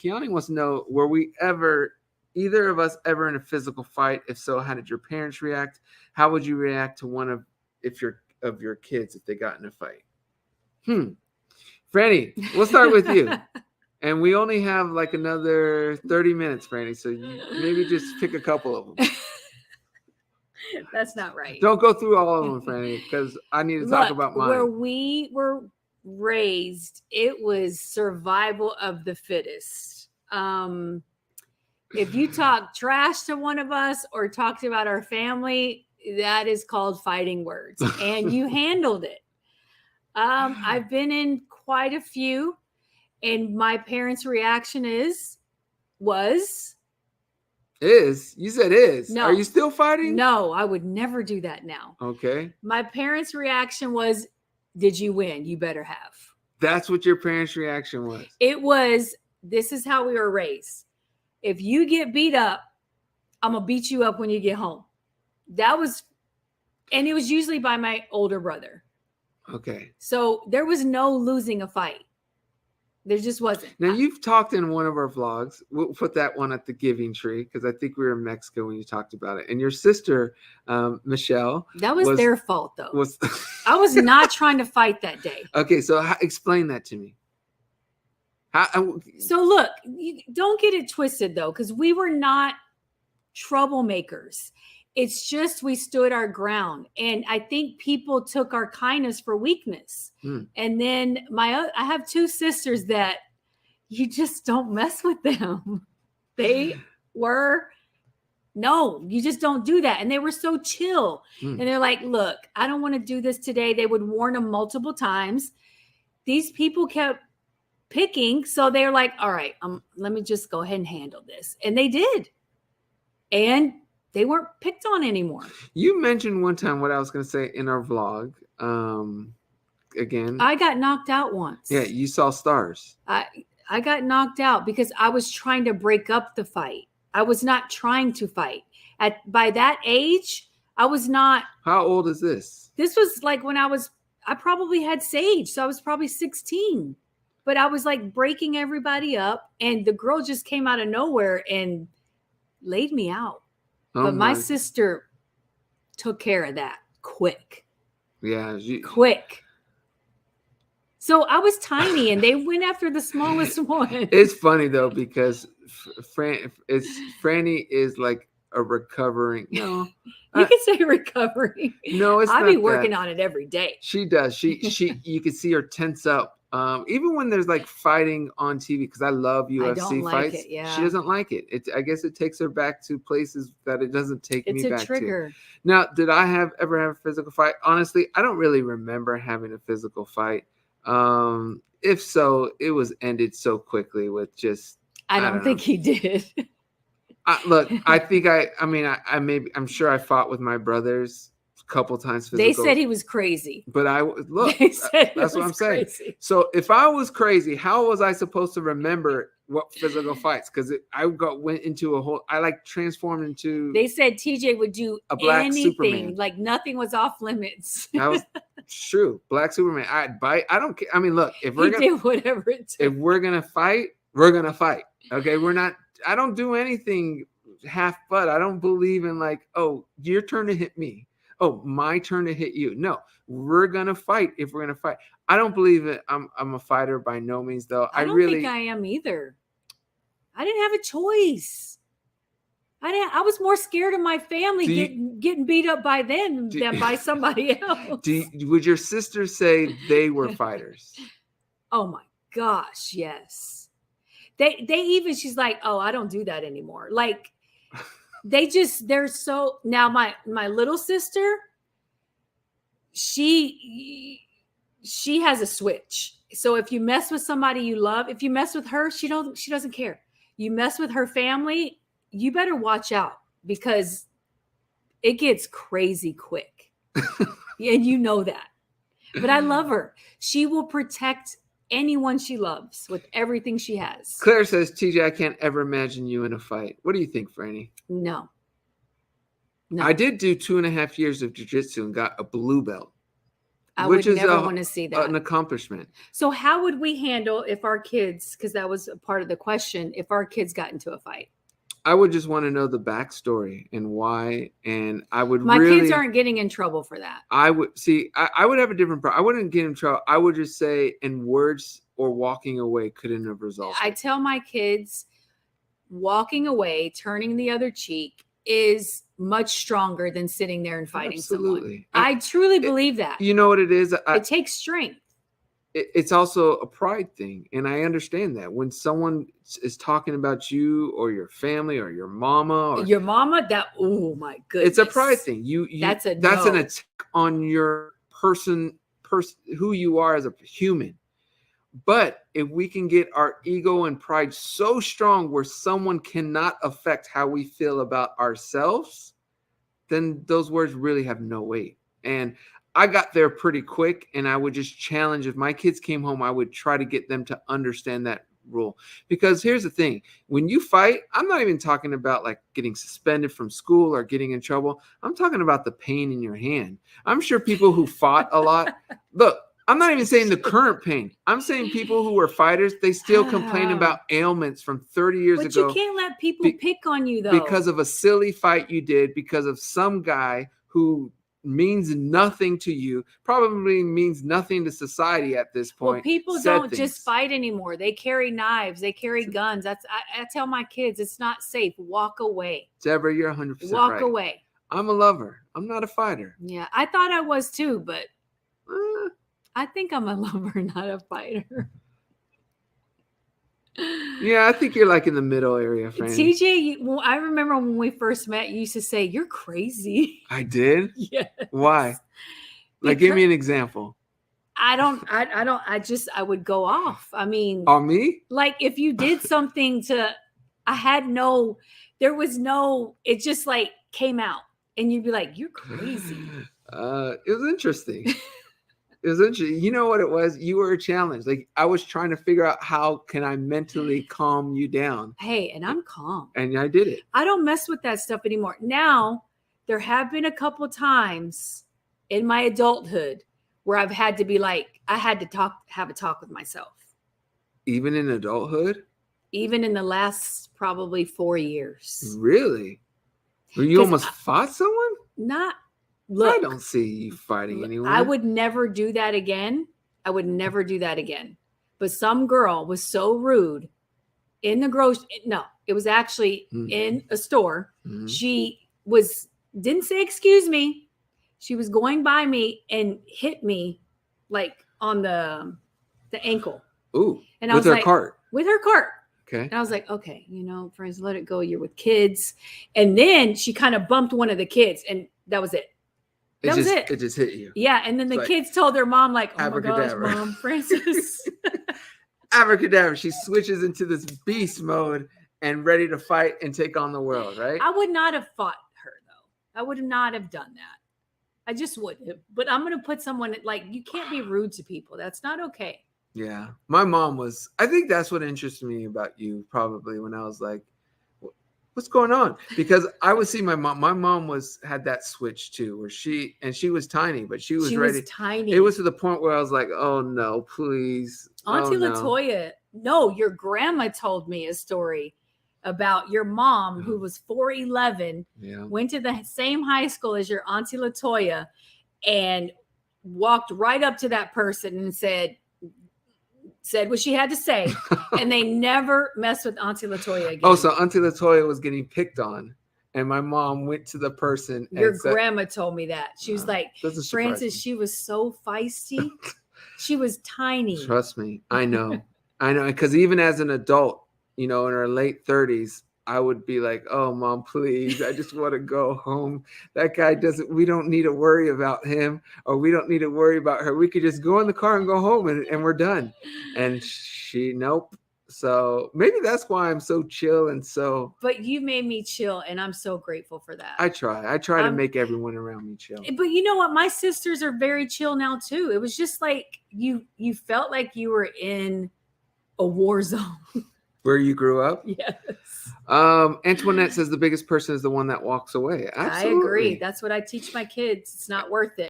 Keanu wants to know, were we ever, either of us ever in a physical fight? If so, how did your parents react? How would you react to one of your kids if they got in a fight? Franny, we'll start with you. And we only have like another 30 minutes, Franny. So you maybe just pick a couple of them. That's not right. Don't go through all of them, Franny, because I need to talk about mine. Where we were raised, it was survival of the fittest. If you talk trash to one of us or talked about our family, that is called fighting words, and you handled it. I've been in quite a few, and my parents' reaction was. You said is. No. Are you still fighting? No, I would never do that now. Okay. My parents' reaction was, did you win? You better have. That's what your parents' reaction was. It was, this is how we were raised. If you get beat up, I'm going to beat you up when you get home. And it was usually by my older brother. Okay. So there was no losing a fight. There just wasn't. Now, you've talked in one of our vlogs. We'll put that one at the Giving Tree because I think we were in Mexico when you talked about it. And your sister, Michelle. That was their fault, though. Was I was not trying to fight that day. Okay, so explain that to me. So look, don't get it twisted, though, because we were not troublemakers. It's just we stood our ground. And I think people took our kindness for weakness. And then I have two sisters that you just don't mess with them. No, you just don't do that. And they were so chill. And they're like, look, I don't want to do this today. They would warn them multiple times. These people kept picking. So they're like, all right, let me just go ahead and handle this. And they did. And they weren't picked on anymore. You mentioned one time what I was going to say in our vlog. Again, I got knocked out once. Yeah, you saw stars. I got knocked out because I was trying to break up the fight. I was not trying to fight. By that age, I was not. How old is this? This was like when I probably had Sage, so I was probably 16. But I was like breaking everybody up, and the girl just came out of nowhere and laid me out. But my sister took care of that quick. Yeah. Quick. So I was tiny and they went after the smallest one. It's funny though, because Franny is like a recovering. No, you can say recovering. No, it's I'll not be working on it every day. She does. She you can see her tense up. Even when there's like fighting on TV, because I love UFC fights. It, yeah. She doesn't like it. I guess it takes her back to places that it doesn't take me back to. It's a trigger. Now, did I ever have a physical fight? Honestly, I don't really remember having a physical fight. If so, it was ended so quickly with just. I don't think he did. Look, I think I'm sure I fought with my brothers a couple times. Physical. They said he was crazy. But that's what I'm saying. Crazy. So if I was crazy, how was I supposed to remember what physical fights? Because went into a whole. I like transformed into. They said TJ would do a black anything, Superman. Like nothing was off limits. That was true. Black Superman. I'd bite. I don't care. I mean, look, if we're did whatever it took. If we're gonna fight, we're gonna fight. Okay, we're not. I don't do anything half butt. I don't believe in like, oh, your turn to hit me. Oh, my turn to hit you. No, we're gonna fight if we're gonna fight. I don't believe it. I'm a fighter by no means, though. I don't think I am either. I didn't have a choice. I was more scared of my family getting beat up by them than by somebody else. Would your sister say they were fighters? Oh my gosh, yes. They even, she's like, oh, I don't do that anymore. Like they're so, now my little sister, she has a switch. So if you mess with somebody you love, if you mess with her, she doesn't care. You mess with her family, you better watch out because it gets crazy quick. And you know that. But I love her. She will protect anyone she loves with everything she has. Claire says, TJ, I can't ever imagine you in a fight. What do you think, Franny? No. I did do 2.5 years of jiu-jitsu and got a blue belt. I which would is never want to see that. an accomplishment. So how would we handle if our kids, because that was a part of the question, if our kids got into a fight? I would just want to know the backstory and why, and I would My really. kids aren't getting in trouble for that. I would see. I would have a different. I wouldn't get in trouble. I would just say, in words or walking away couldn't have resolved. I tell my kids, walking away, turning the other cheek is much stronger than sitting there and fighting someone. Absolutely. I truly believe that. You know what it is? It takes strength. It's also a pride thing, and I understand that when someone is talking about you or your family or your mama or Your mama, that, oh my goodness. it's a pride thing. That's an no. attack on your person who you are as a human. But if we can get our ego and pride so strong where someone cannot affect how we feel about ourselves, then those words really have no weight. And I got there pretty quick, and I would just challenge. If my kids came home, I would try to get them to understand that rule. Because here's the thing. When you fight, I'm not even talking about like getting suspended from school or getting in trouble. I'm talking about the pain in your hand. I'm sure people who fought a lot, look, I'm not even saying the current pain. I'm saying people who were fighters, they still complain about ailments from 30 years ago. But you can't let people pick on you, though. Because of a silly fight you did, because of some guy who means nothing to you, probably means nothing to society at this point. Well, people don't just fight anymore. They carry knives. They carry guns. I tell my kids, it's not safe. Walk away. Deborah, you're 100% Walk right. away. I'm a lover. I'm not a fighter. Yeah, I thought I was too, but I think I'm a lover, not a fighter. Yeah, I think you're like in the middle area, Franny. TJ, I remember when we first met, you used to say, "You're crazy." I did? Yes. Why? Like, give me an example. I would go off. I mean, on me? Like if you did something it just like came out and you'd be like, "You're crazy." It was interesting. It was interesting. You know what it was? You were a challenge. Like I was trying to figure out how can I mentally calm you down. Hey, and I'm calm. And I did it. I don't mess with that stuff anymore. Now, there have been a couple times in my adulthood where I've had to be like, I had to have a talk with myself. Even in adulthood? Even in the last probably 4 years. Really? Were you almost fought someone? Not. Look, I don't see you fighting anyone. I would never do that again. But some girl was so rude in the it was actually in a store. Mm-hmm. She didn't say excuse me. She was going by me and hit me like on the ankle. Ooh. And I was like, with her cart. Okay. And I was like, okay, friends, let it go. You're with kids. And then she kind of bumped one of the kids, and that was it. That was it. It just hit you. Yeah. And then the kids told their mom, like, "Oh my gosh, Mom, Francis." Abracadabra. She switches into this beast mode and ready to fight and take on the world, right? I would not have fought her, though. I would not have done that. I just wouldn't have. But I'm going to put someone, like, you can't be rude to people. That's not okay. Yeah. My mom was, I think that's what interested me about you, probably, when I was like, what's going on? Because I would see my mom had that switch too, where she was tiny, but she was ready. Tiny. It was to the point where I was like, oh no, please. Auntie Latoya. No, your grandma told me a story about your mom who was 4'11", went to the same high school as your Auntie Latoya and walked right up to that person and said what she had to say, and they never messed with Auntie Latoya again. Oh, so Auntie Latoya was getting picked on, and my mom went to the person. Your grandma told me that. She was like, Francis, she was so feisty. She was tiny. Trust me. I know. Because even as an adult, in her late 30s, I would be like, oh, Mom, please, I just want to go home. That guy we don't need to worry about him, or we don't need to worry about her. We could just go in the car and go home and we're done. And nope. So maybe that's why I'm so chill and so. But you made me chill, and I'm so grateful for that. I try to make everyone around me chill. But you know what? My sisters are very chill now too. It was just like you felt like you were in a war zone. Where you grew up? Yes. Antoinette says the biggest person is the one that walks away. Absolutely. I agree. That's what I teach my kids. It's not worth it.